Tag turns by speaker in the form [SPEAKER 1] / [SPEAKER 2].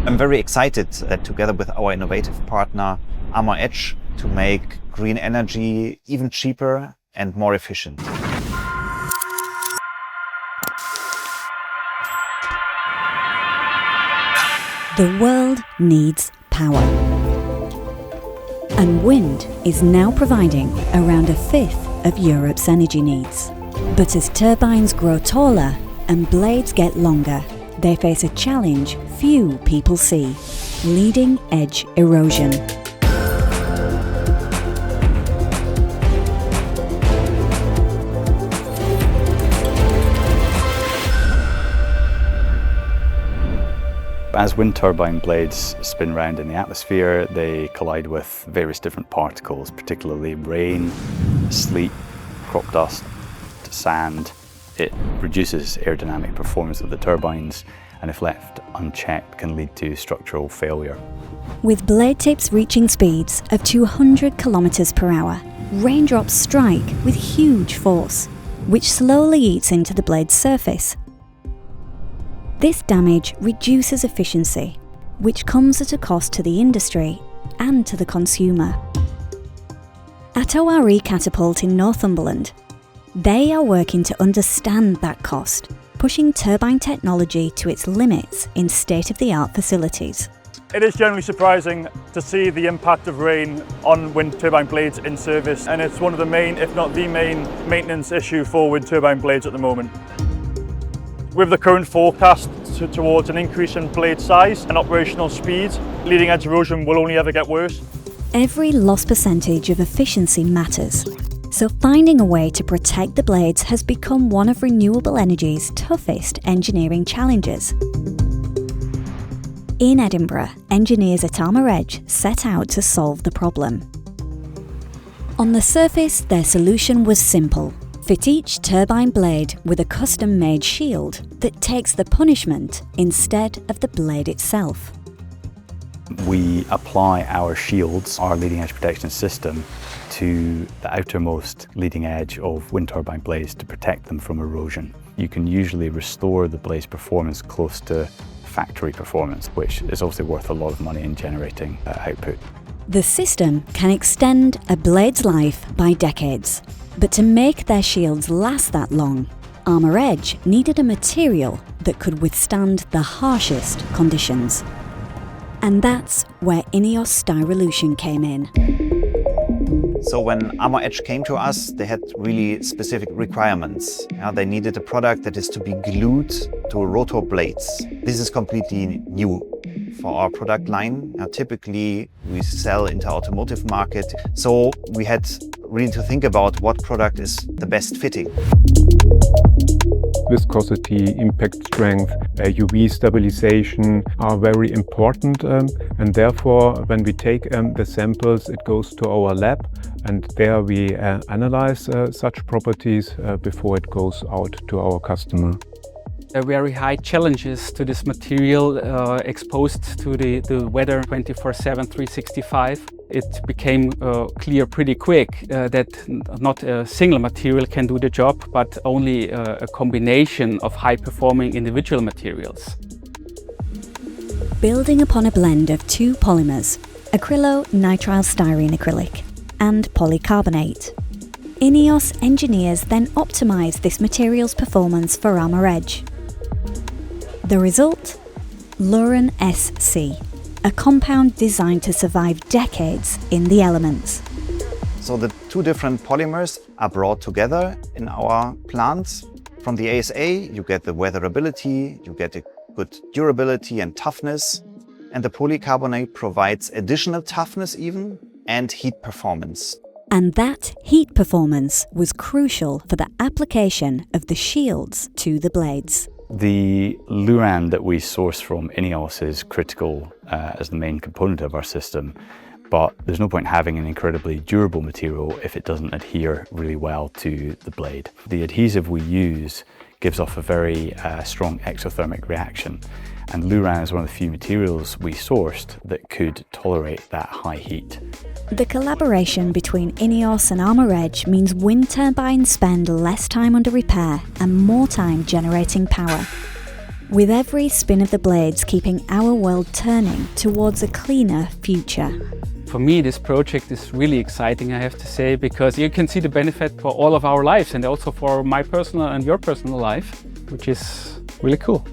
[SPEAKER 1] I'm very excited that together with our innovative partner, Armour Edge, to make green energy even cheaper and more efficient.
[SPEAKER 2] The world needs power. And wind is now providing around a fifth of Europe's energy needs. But as turbines grow taller and blades get longer, they face a challenge few people see: leading edge erosion.
[SPEAKER 3] As wind turbine blades spin round in the atmosphere, they collide with various different particles, particularly rain, sleet, crop dust, sand. It reduces aerodynamic performance of the turbines, and if left unchecked can lead to structural failure.
[SPEAKER 2] With blade tips reaching speeds of 200 kilometers per hour, raindrops strike with huge force, which slowly eats into the blade's surface. This damage reduces efficiency, which comes at a cost to the industry and to the consumer. At ORE Catapult in Northumberland, they are working to understand that cost, pushing turbine technology to its limits in state-of-the-art facilities.
[SPEAKER 4] It is generally surprising to see the impact of rain on wind turbine blades in service, and it's one of the main, if not the main, maintenance issue for wind turbine blades at the moment. With the current forecast towards an increase in blade size and operational speed, leading edge erosion will only ever get worse.
[SPEAKER 2] Every lost percentage of efficiency matters, so finding a way to protect the blades has become one of renewable energy's toughest engineering challenges. In Edinburgh, engineers at Armour Edge set out to solve the problem. On the surface, their solution was simple: fit each turbine blade with a custom-made shield that takes the punishment instead of the blade itself.
[SPEAKER 3] We apply our shields, our leading edge protection system, to the outermost leading edge of wind turbine blades to protect them from erosion. You can usually restore the blade's performance close to factory performance, which is obviously worth a lot of money in generating output.
[SPEAKER 2] The system can extend a blade's life by decades. But to make their shields last that long, Armour Edge needed a material that could withstand the harshest conditions. And that's where INEOS Styrolution came in.
[SPEAKER 1] So when Armour Edge came to us, they had really specific requirements. They needed a product that is to be glued to rotor blades. This is completely new for our product line. Typically, we sell into automotive market, so we had really to think about what product is the best fitting.
[SPEAKER 5] Viscosity, impact strength, UV stabilization are very important, and therefore when we take the samples, it goes to our lab, and there we analyze such properties before it goes out to our customer.
[SPEAKER 6] Very high challenges to this material, exposed to the weather 24/7, 365. It became clear pretty quick that not a single material can do the job, but only a combination of high-performing individual materials.
[SPEAKER 2] Building upon a blend of two polymers, acrylonitrile styrene acrylic and polycarbonate, INEOS engineers then optimised this material's performance for Armour Edge. The result? Luran SC, a compound designed to survive decades in the elements.
[SPEAKER 1] So the two different polymers are brought together in our plants. From the ASA, you get the weatherability, you get a good durability and toughness, and the polycarbonate provides additional toughness even and heat performance.
[SPEAKER 2] And that heat performance was crucial for the application of the shields to the blades.
[SPEAKER 3] The Luran that we source from INEOS is critical as the main component of our system, but there's no point having an incredibly durable material if it doesn't adhere really well to the blade. The adhesive we use gives off a very strong exothermic reaction, and Luran is one of the few materials we sourced that could tolerate that high heat.
[SPEAKER 2] The collaboration between INEOS and Armour Edge means wind turbines spend less time under repair and more time generating power. with every spin of the blades keeping our world turning towards a cleaner future.
[SPEAKER 6] For me, this project is really exciting, I have to say, because you can see the benefit for all of our lives and also for my personal and your personal life, which is really cool.